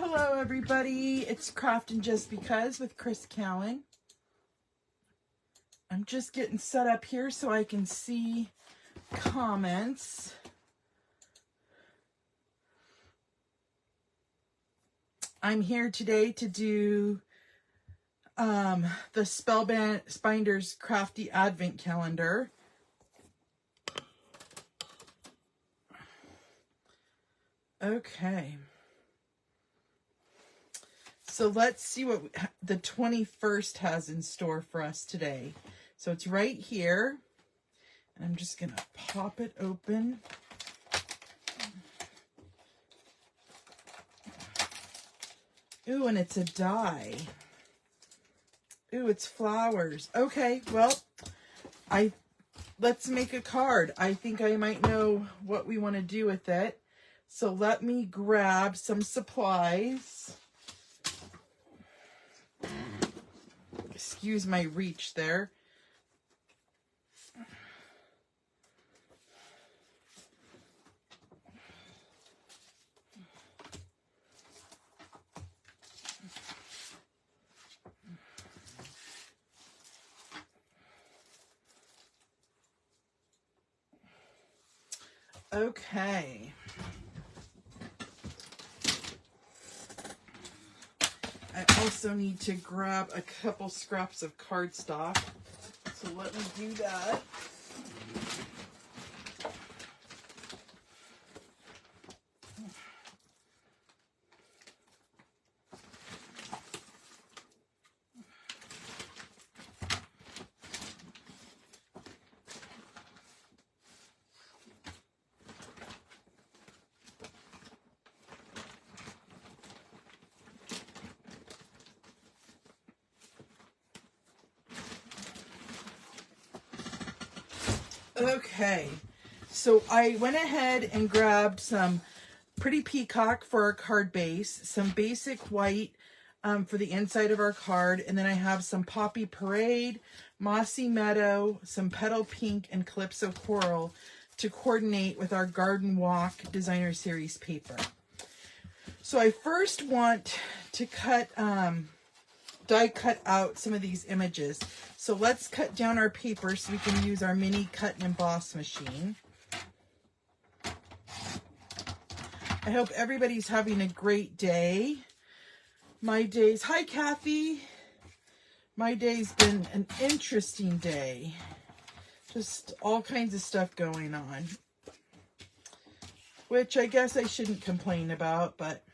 Hello everybody, it's Crafty Just Because with Chris Cowan. I'm just getting set up here so I can see comments. I'm here today to do the Spellbinders Crafty Advent Calendar. Okay. So let's see what the 21st has in store for us today. So it's right here. And I'm just going to pop it open. Ooh, and it's a die. Ooh, it's flowers. Okay, well, let's make a card. I think I might know what we want to do with it. So let me grab some supplies. Excuse my reach there. Okay. I also need to grab a couple scraps of cardstock. So let me do that. Okay, so I went ahead and grabbed some Pretty Peacock for our card base, some basic white for the inside of our card, and then I have some Poppy Parade, Mossy Meadow, some Petal Pink, and Calypso Coral to coordinate with our Garden Walk Designer Series paper. So I first want to die cut out some of these images. So let's cut down our paper so we can use our mini cut and emboss machine. I hope everybody's having a great day. Hi Kathy. My day's been an interesting day. Just all kinds of stuff going on, which I guess I shouldn't complain about, but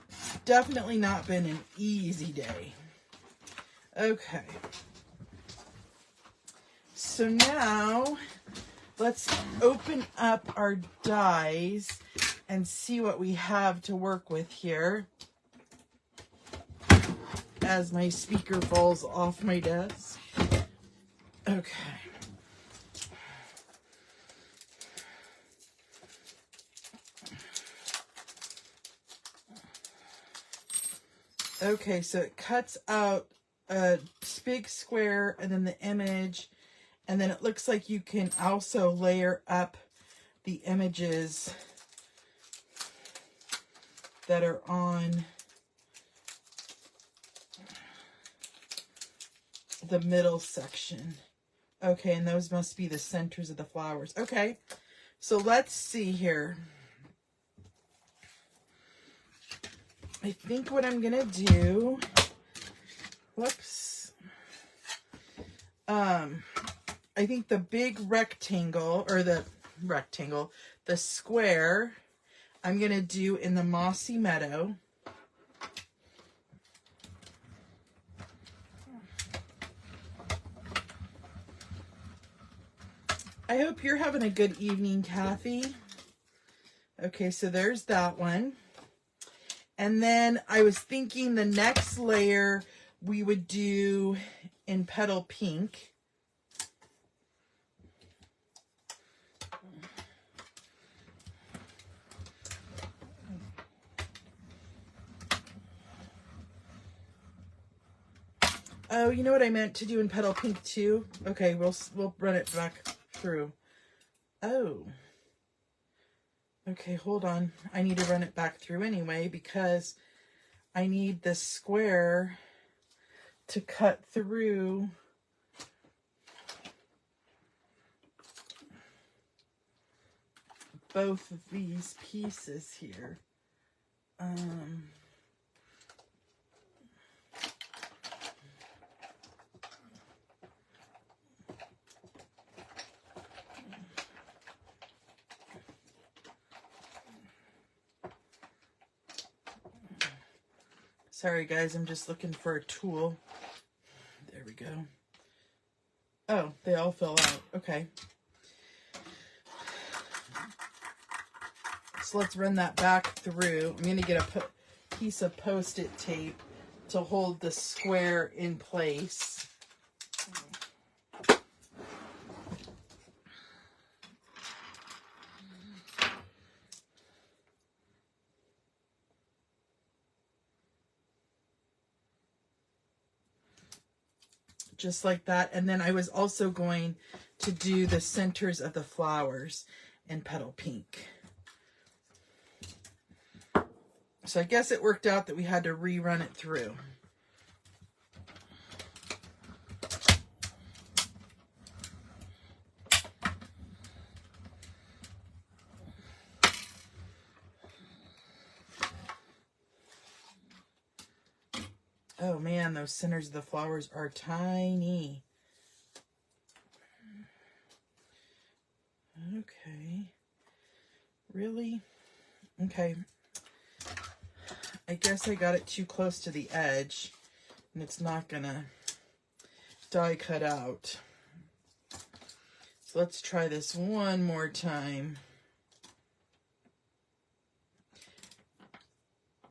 it's definitely not been an easy day. Okay. So now let's open up our dies and see what we have to work with here as my speaker falls off my desk. Okay. Okay, so it cuts out a big square and then the image, and then it looks like you can also layer up the images that are on the middle section. Okay, and those must be the centers of the flowers. Okay, so let's see here. I think what I'm gonna do, whoops, I think the big rectangle, or the square, I'm gonna do in the Mossy Meadow. I hope you're having a good evening, Kathy. Okay, so there's that one. And then I was thinking the next layer we would do in Petal Pink. Oh, you know what I meant to do in Petal Pink too? Okay, we'll run it back through. Oh. Okay, hold on. I need to run it back through anyway because I need the square to cut through both of these pieces here. Sorry guys, I'm just looking for a tool. There we go. Oh, they all fell out. Okay. So let's run that back through. I'm going to get a piece of Post-it tape to hold the square in place. Just like that. And then I was also going to do the centers of the flowers in Petal Pink. So I guess it worked out that we had to rerun it through. Oh man, those centers of the flowers are tiny. Okay. Really? Okay. I guess I got it too close to the edge and it's not gonna die cut out. So let's try this one more time.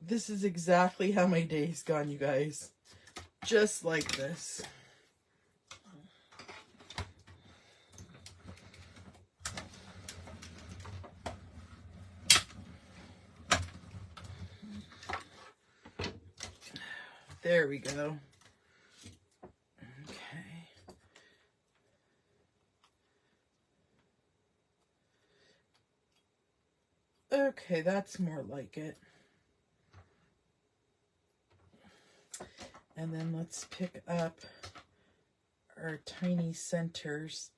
This is exactly how my day's gone, you guys. Just like this. There we go. Okay. Okay, that's more like it. And then let's pick up our tiny centers.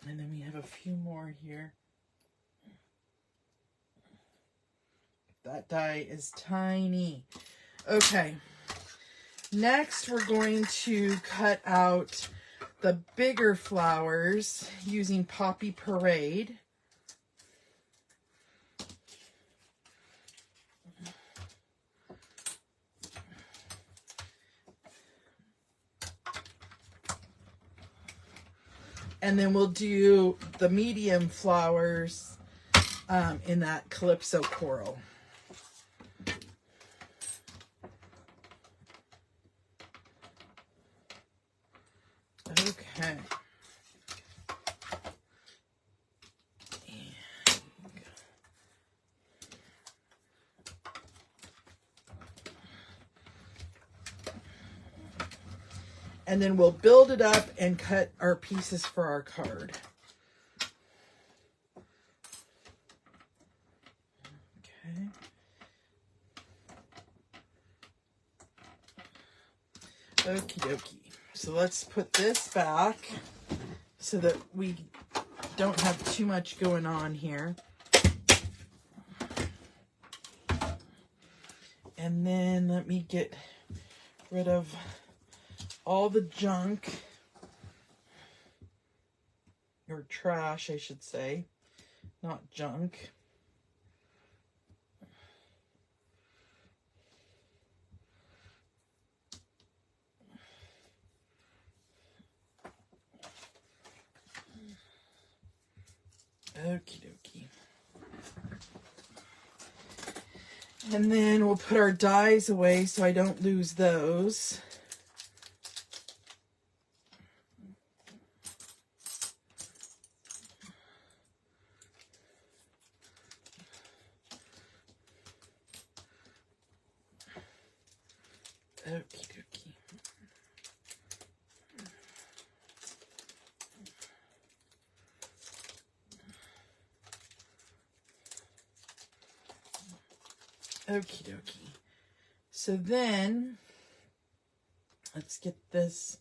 And then we have a few more here. That die is tiny. Okay. Next, we're going to cut out the bigger flowers using Poppy Parade. And then we'll do the medium flowers in that Calypso coral. Okay. And then we'll build it up and cut our pieces for our card. Okay. Okie dokie. So let's put this back so that we don't have too much going on here. And then let me get rid of all the junk, or trash, I should say, not junk. Okie dokie. And then we'll put our dies away so I don't lose those. Okie dokie. Okie dokie. So then, let's get this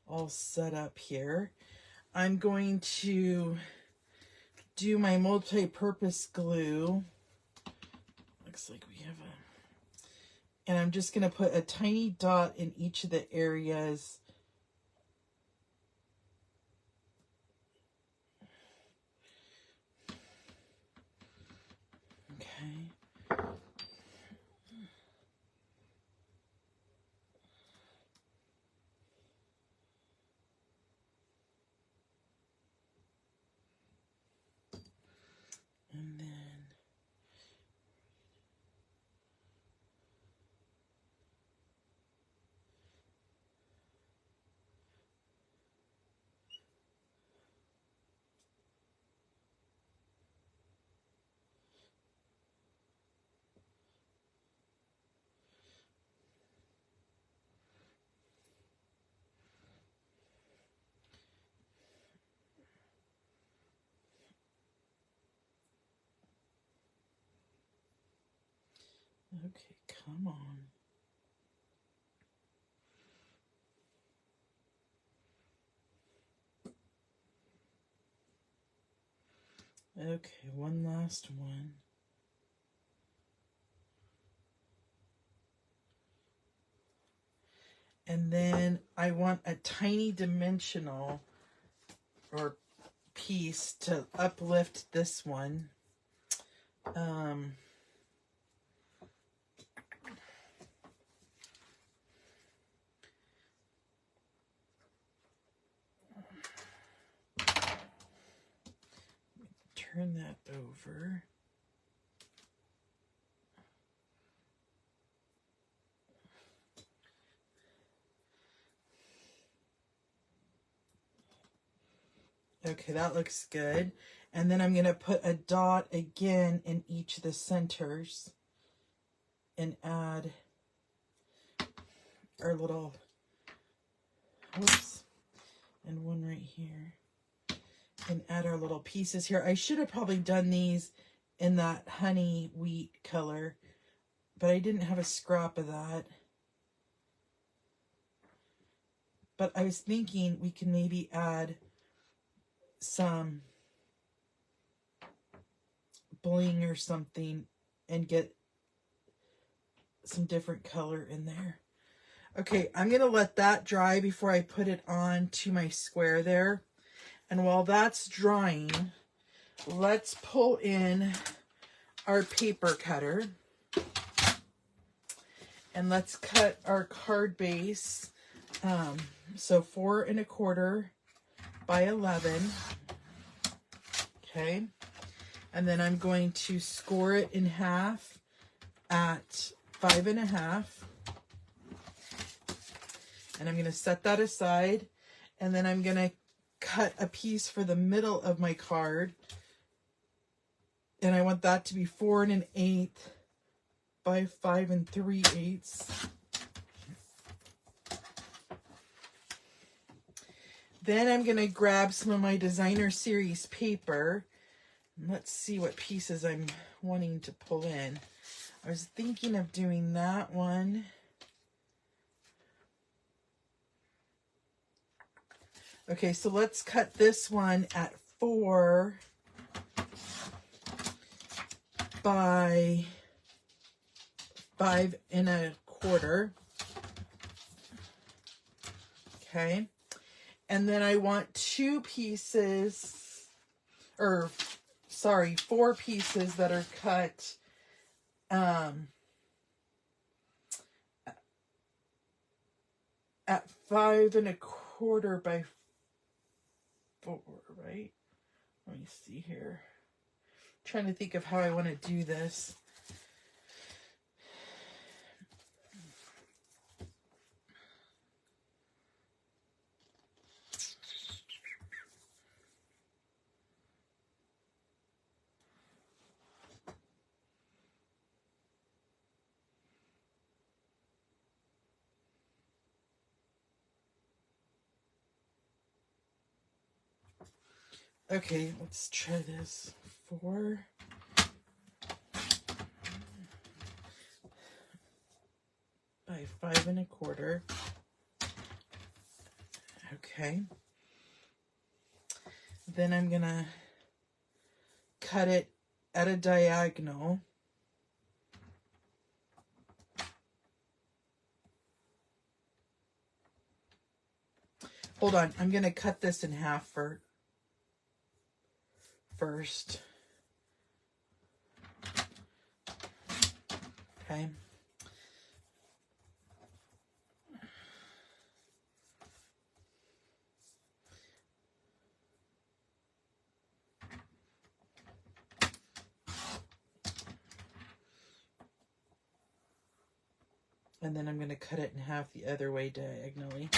all set up here. I'm going to do my multi-purpose glue. Looks like we have a... And I'm just going to put a tiny dot in each of the areas. Okay. And then okay, come on. Okay, one last one. And then I want a tiny dimensional or piece to uplift this one. Turn that over. Okay, that looks good. And then I'm going to put a dot again in each of the centers and add our little, whoops, and one right here. And add our little pieces here. I should have probably done these in that honey wheat color, but I didn't have a scrap of that. But I was thinking we can maybe add some bling or something and get some different color in there. Okay, I'm going to let that dry before I put it on to my square there. And while that's drying, let's pull in our paper cutter. And let's cut our card base. So 4 1/4 by 11. Okay. And then I'm going to score it in half at 5 1/2. And I'm going to set that aside. And then I'm going to cut a piece for the middle of my card. And I want that to be 4 1/8 by 5 3/8. Then I'm going to grab some of my designer series paper. Let's see what pieces I'm wanting to pull in. I was thinking of doing that one. Okay, so let's cut this one at 4 by 5 1/4. Okay. And then I want 2 pieces, or sorry, 4 pieces that are cut at 5 1/4 by 4, right? Let me see here. I'm trying to think of how I want to do this. Okay, let's try this. 4. by 5 1/4. Okay. Then I'm gonna cut it at a diagonal. Hold on, I'm gonna cut this in half first. Okay. And then I'm going to cut it in half the other way diagonally.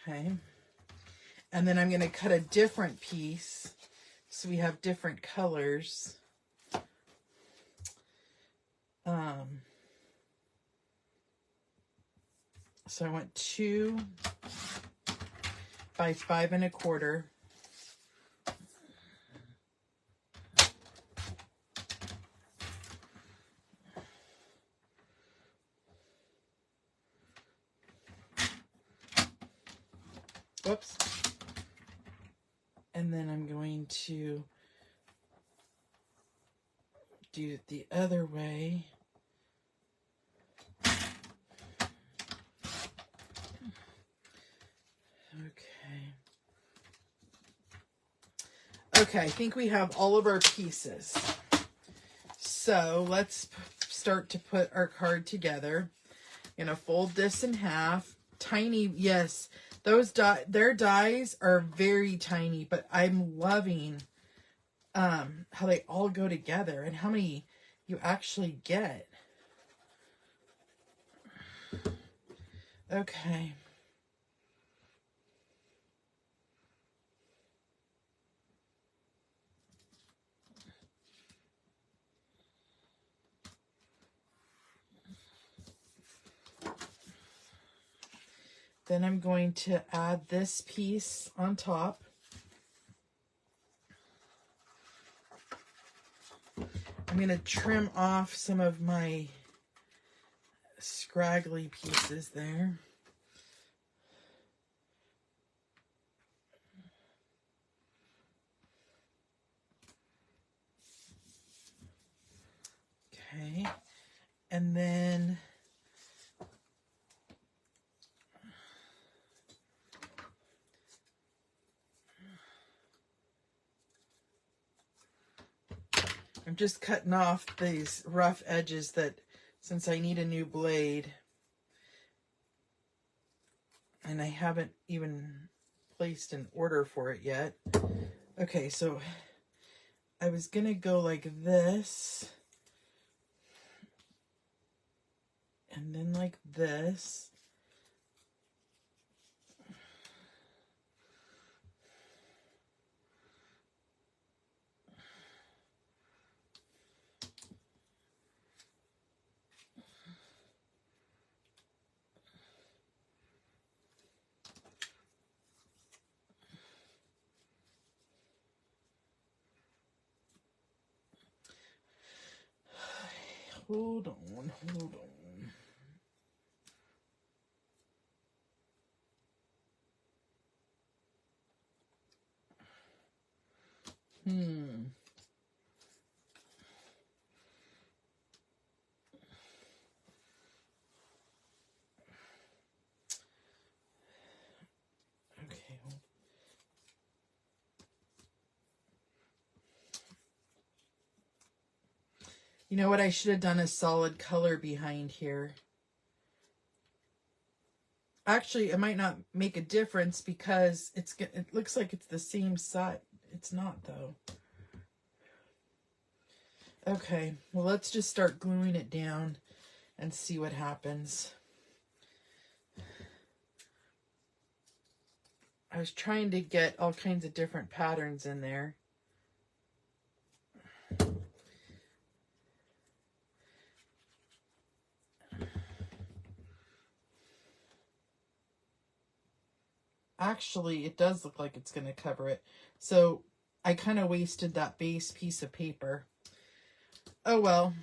Okay. And then I'm going to cut a different piece so we have different colors. So I want 2 by 5 1/4. Whoops. And then I'm going to do it the other way. Okay, I think we have all of our pieces. So let's start to put our card together. I'm going to fold this in half. Tiny, yes, those their dies are very tiny, but I'm loving how they all go together and how many you actually get. Okay. Then I'm going to add this piece on top. I'm going to trim off some of my scraggly pieces there. Okay, and then I'm just cutting off these rough edges that, since I need a new blade, and I haven't even placed an order for it yet. Okay, so I was gonna go like this, and then like this. Hold on. Okay. You know what? I should have done a solid color behind here. Actually, it might not make a difference because it looks like it's the same side. It's not, though. Okay, well, let's just start gluing it down and see what happens. I was trying to get all kinds of different patterns in there. Actually, it does look like it's going to cover it. So I kind of wasted that base piece of paper. Oh well,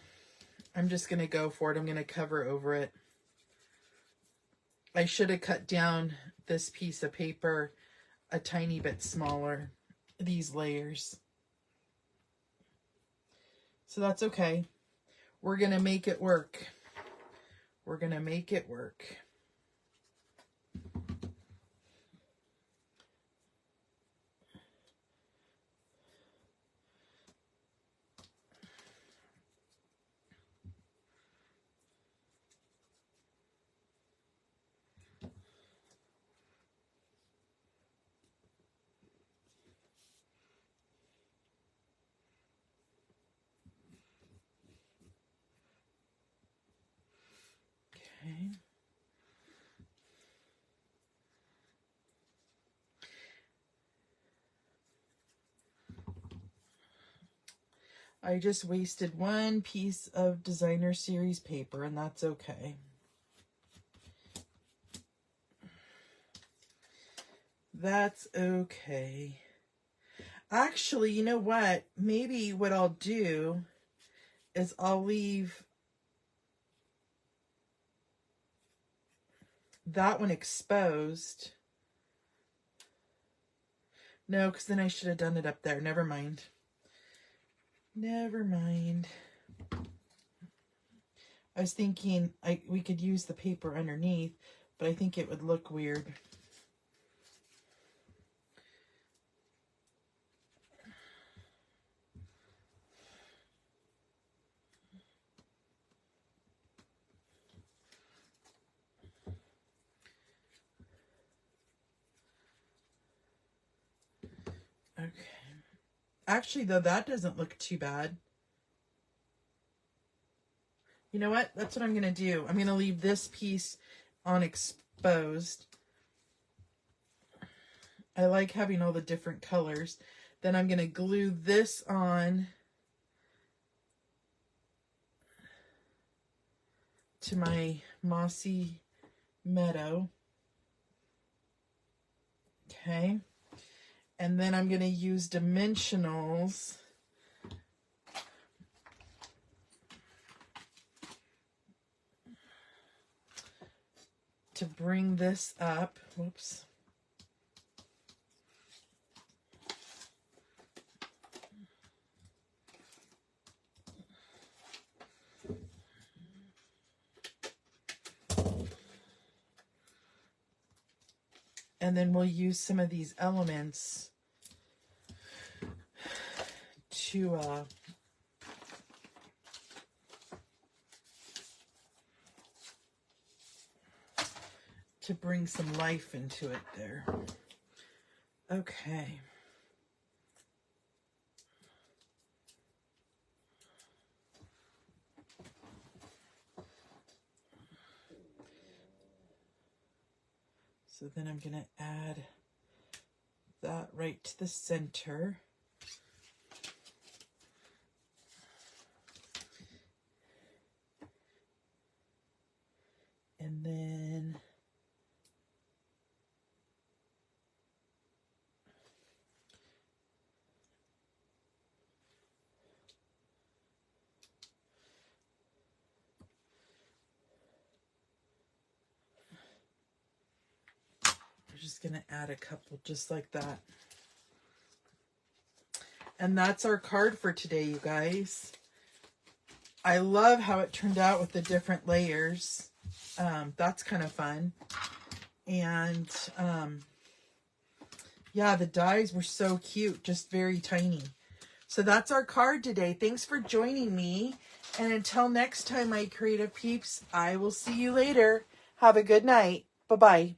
I'm just going to go for it. I'm going to cover over it. I should have cut down this piece of paper a tiny bit smaller, these layers. So that's okay. We're going to make it work. We're going to make it work. Okay. I just wasted one piece of designer series paper, and that's okay. That's okay. Actually, you know what? Maybe what I'll do is I'll leave that one exposed. No, because then I should have done it up there. Never mind. Never mind. I was thinking we could use the paper underneath, but I think it would look weird. Okay. Actually, though, that doesn't look too bad. You know what? That's what I'm going to do. I'm going to leave this piece on exposed. I like having all the different colors. Then I'm going to glue this on to my mossy meadow. Okay. And then I'm going to use dimensionals to bring this up. Whoops. And then we'll use some of these elements to bring some life into it there. Okay. So then I'm going to add that right to the center. And then we're just going to add a couple just like that. And that's our card for today, you guys. I love how it turned out with the different layers. That's kind of fun. And yeah, the dies were so cute, just very tiny. So that's our card today. Thanks for joining me. And until next time, my creative peeps, I will see you later. Have a good night. Bye-bye.